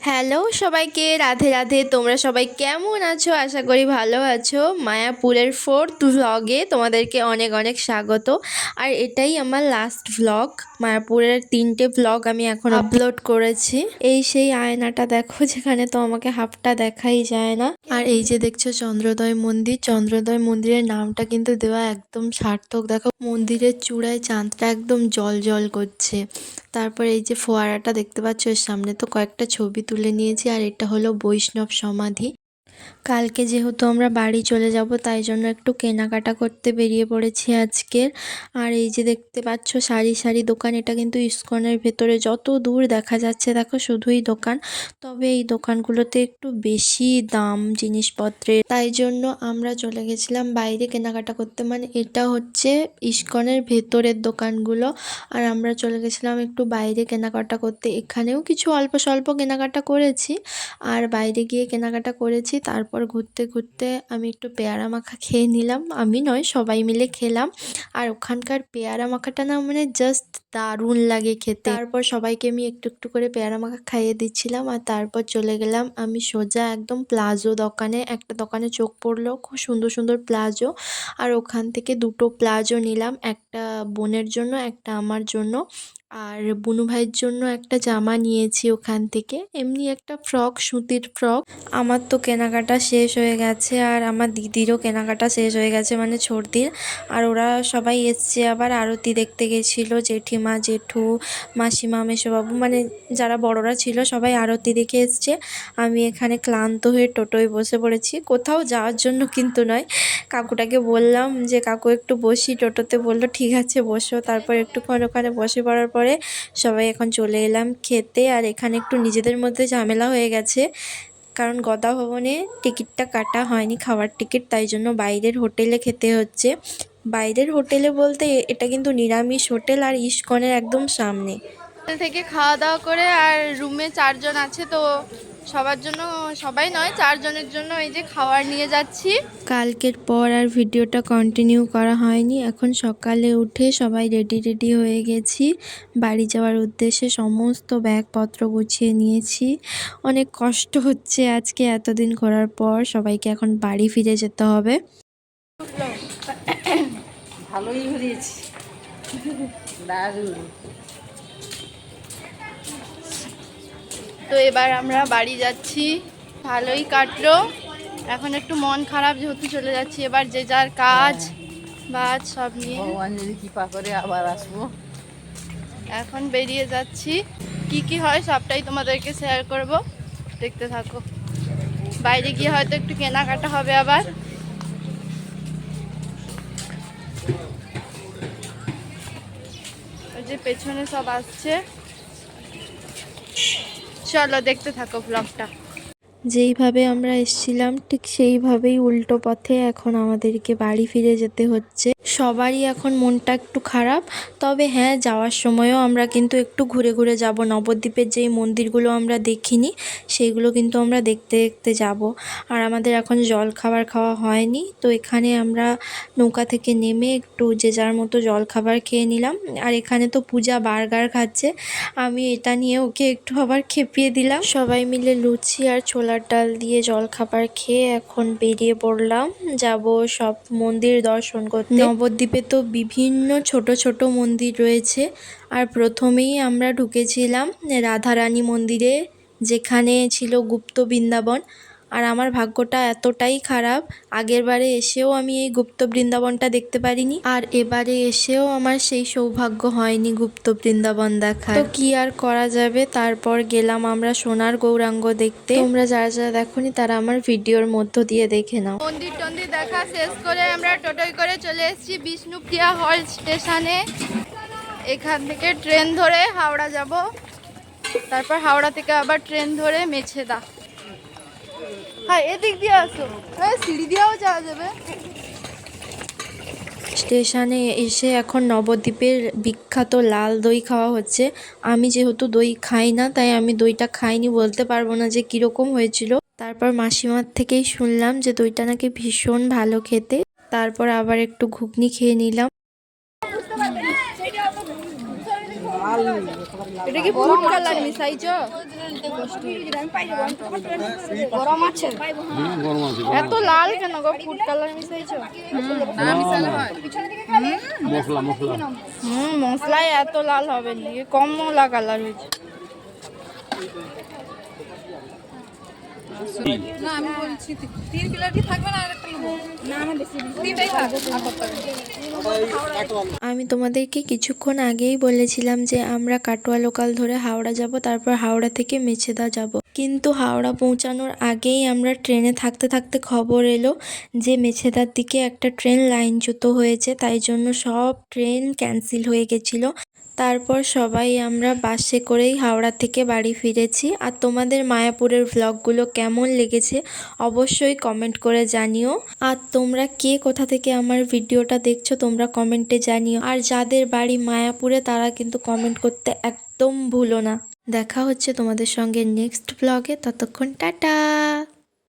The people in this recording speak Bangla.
হ্যালো সবাইকে, রাধে রাধে। তোমরা সবাই কেমন আছো? আশা করি ভালো আছো। মায়াপুরের 4th ভ্লগে তোমাদেরকে অনেক অনেক স্বাগত। আর এটাই আমার লাস্ট ভ্লগ। মায়াপুরের 3টে ভ্লগ আমি এখন আপলোড করেছি। এই সেই আয়নাটা দেখো, যেখানে তো আমাকে হাফটা দেখাই যায় না। আর এই যে দেখছো চন্দ্রোদয় মন্দির, চন্দ্রোদয় মন্দিরের নামটা কিন্তু দেওয়া একদম সার্থক। দেখো মন্দিরের চূড়ায় চাঁদটা একদম জল জল করছে। তারপর এই যে ফোয়ারাটা দেখতে পাচ্ছ, এর সামনে তো কয়েকটা ছবি তুলে নিয়েছি। আর এটা হলো বৈষ্ণব সমাধি। কালকে যেহেতু আমরা বাড়ি চলে যাব, তাই জন্য একটু কেনাকাটা করতে বেরিয়ে পড়েছি আজকের। আর এই যে দেখতে পাচ্ছ সারি সারি দোকান, এটা কিন্তু ইস্কনের ভেতরে। যত দূর দেখা যাচ্ছে দেখো শুধুই দোকান, তবে এই দোকানগুলোতে একটু বেশি দাম জিনিসপত্রের। তাই জন্য আমরা চলে গেছিলাম বাইরে কেনাকাটা করতে। মানে এটা হচ্ছে ইস্কনের ভেতরের দোকানগুলো, আর আমরা চলে গেছিলাম একটু বাইরে কেনাকাটা করতে। এখানেও কিছু অল্প স্বল্প কেনাকাটা করেছি, আর বাইরে গিয়ে কেনাকাটা করেছি। তারপর ঘুরতে ঘুরতে আমি একটু পেয়ারা মাখা খেয়ে নিলাম। আমি নয়, সবাই মিলে খেলাম। আর ওখানকার পেয়ারা মাখাটা না মানে জাস্ট দারুণ লাগে খেতে। তারপর সবাইকে আমি একটু একটু করে পেয়ারা মাখা খাইয়ে দিচ্ছিলাম। আর তারপর চলে গেলাম আমি সোজা একদম প্লাজো দোকানে। একটা দোকানে চোখ পড়লো, খুব সুন্দর সুন্দর প্লাজো। আর ওখান থেকে 2টো প্লাজো নিলাম, একটা বোনের জন্য, একটা আমার জন্য। আর বুনু ভাইয়ের জন্য একটা জামা নিয়েছি ওখান থেকে, এমনি একটা ফ্রক, সুতির ফ্রক। আমার তো কেনাকাটা শেষ হয়ে গেছে, আর আমার দিদিরও কেনাকাটা শেষ হয়ে গেছে, মানে ছোটদির। আর ওরা সবাই এসছে আবার আরতি দেখতে গেছিলো। জেঠিমা, জেঠু, মাসিমা, মেসোবাবু, মানে যারা বড়রা ছিল সবাই আরতি দেখে এসছে। আমি এখানে ক্লান্ত হয়ে টোটোয় বসে পড়েছি, কোথাও যাওয়ার জন্য কিন্তু নয়। কাকুটাকে বললাম যে কাকু একটু বসি টোটোতে, বললো ঠিক আছে বসো। তারপর একটুক্ষণ ওখানে বসে পড়ার পরে সবাই এখন চলে এলাম খেতে। আর এখানে একটু নিজেদের মধ্যে ঝামেলা হয়ে গেছে, কারণ গদা ভবনে টিকিটটা কাটা হয়নি, খাওয়ার টিকিট, তাই জন্য বাইরের হোটেলে খেতে হচ্ছে। বাইরের হোটেলে বলতে এটা কিন্তু নিরামিষ হোটেল, আর ইস্কনের একদম সামনে। হোটেল থেকে খাওয়া দাওয়া করে, আর রুমে 4জন আছে, তো সবার জন্য, সবাই নয় 4জনের জন্য এই যে খাবার নিয়ে যাচ্ছি। কালকের পর আর ভিডিওটা কন্টিনিউ করা হয়নি। এখন সকালে উঠে সবাই রেডি হয়ে গেছি বাড়ি যাওয়ার উদ্দেশ্যে। সমস্ত ব্যাগপত্র গুছিয়ে নিয়েছি। অনেক কষ্ট হচ্ছে আজকে, এতদিন ঘোরার পর সবাইকে এখন বাড়ি ফিরে যেতে হবে। ভালোই ঘুরিয়েছি, দারুণ। তো এবার আমরা বাড়ি যাচ্ছি, ভালোই কাটলো। এখন একটু মন খারাপ, যেহেতু চলে যাচ্ছি। এবার যে যার কাজ বাজ সব নিয়ে ভগবান যদি কৃপা করে আবার আসবো। এখন বেরিয়ে যাচ্ছি। কি কি হয় সবটাই তোমাদেরকে শেয়ার করব, দেখতে থাকো। বাইরে গিয়ে হয়তো একটু কেনাকাটা হবে আবার। ওই যে পেছনে সব আসছে, চলো দেখতে থাকো ব্লগটা। যেইভাবে আমরা এসেছিলাম ঠিক সেইভাবেই উল্টো পথে এখন আমাদেরকে বাড়ি ফিরে যেতে হচ্ছে। সবারই এখন মনটা একটু খারাপ, তবে হ্যাঁ, যাওয়ার সময়ও আমরা কিন্তু একটু ঘুরে ঘুরে যাব। নবদ্বীপের যেই মন্দিরগুলো আমরা দেখিনি সেইগুলো কিন্তু আমরা দেখতে দেখতে যাব। আর আমাদের এখন জল খাবার খাওয়া হয়নি, তো এখানে আমরা নৌকা থেকে নেমে একটু যে যার মতো জল খাবার খেয়ে নিলাম। আর এখানে তো পূজা বার্গার খাচ্ছে, আমি এটা নিয়ে ওকে একটু আবার খেপিয়ে দিলাম। সবাই মিলে লুচি আর ছোলার ডাল দিয়ে জল খাবার খেয়ে এখন বেরিয়ে পড়লাম, যাব সব মন্দির দর্শন করতে। নবদ্বীপে তো বিভিন্ন ছোট ছোট মন্দির রয়েছে। আর প্রথমেই আমরা ঢুকেছিলাম রাধারানী মন্দিরে, যেখানে ছিল গুপ্ত বৃন্দাবন। আর আমার ভাগ্যটা এতটাই খারাপ, আগের বারে এসেও আমি এই গুপ্ত বৃন্দাবনটা দেখতে পারিনি, আর এবারে এসেও আমার সেই সৌভাগ্য হয়নি গুপ্ত বৃন্দাবন দেখার। তো কি আর করা যাবে, তারপর গেলাম আমরা সোনার গৌরাঙ্গ দেখতে। তোমরা যারা যারা দেখোনি তারা আমার ভিডিওর মধ্য দিয়ে দেখে নাও। মন্দির টন্দির দেখা শেষ করে আমরা টোটোয় করে চলে এসেছি বিষ্ণুপ্রিয়া হল স্টেশনে। এখান থেকে ট্রেন ধরে হাওড়া যাব, তারপর হাওড়া থেকে আবার ট্রেন ধরে মেছেদা। হ্যাঁ, এদিক দিয়ে আসো, হ্যাঁ সিঁড়ি দিয়েও যাওয়া যাবে। স্টেশনে এসে এখন নবদ্বীপের বিখ্যাত লাল দই খাওয়া হচ্ছে। আমি যেহেতু দই খাই না, তাই আমি দইটা খাইনি, বলতে পারবো না যে কীরকম হয়েছিল। তারপর মাসিমার থেকেই শুনলাম যে দইটা নাকি ভীষণ ভালো খেতে। তারপর আবার একটু ঘুগনি খেয়ে নিলাম। এটা কি ফুড কালার মিশাইছো? গরম আছে এত লাল কেন গো? Food colour মিশাইছো? মশলায় এত লাল হবে নি, কম মশলা কালার হয়েছে। না আমি বলছি 3 কিলো কি থাকবে না আরেকটা নেবো? না আমার বেশি 3টাই থাকবে। আমি তোমাদেরকে কিছুক্ষণ আগেই বলেছিলাম যে আমরা কাটোয়া লোকাল ধরে হাওড়া যাব, তারপর হাওড়া থেকে মেছেদা যাব। কিন্তু হাওড়া পৌঁছানোর আগেই আমরা ট্রেনে থাকতে থাকতে খবর এলো যে মেছেদার দিকে একটা ট্রেন লাইনচ্যুত হয়েছে, তাই জন্য সব ট্রেন ক্যান্সেল হয়ে গেছিলো। তারপর সবাই আমরা বাসে করেই হাওড়া থেকে বাড়ি ফিরেছি। আর তোমাদের মায়াপুরের ভ্লগগুলো কেমন লেগেছে অবশ্যই কমেন্ট করে জানিও। আর তোমরা কে কোথা থেকে আমার ভিডিওটা দেখছো তোমরা কমেন্টে জানিও। আর যাদের বাড়ি মায়াপুরে তারা কিন্তু কমেন্ট করতে একদম ভুলো না। দেখা হচ্ছে তোমাদের সঙ্গে নেক্সট ভ্লগে, ততক্ষণ টাটা।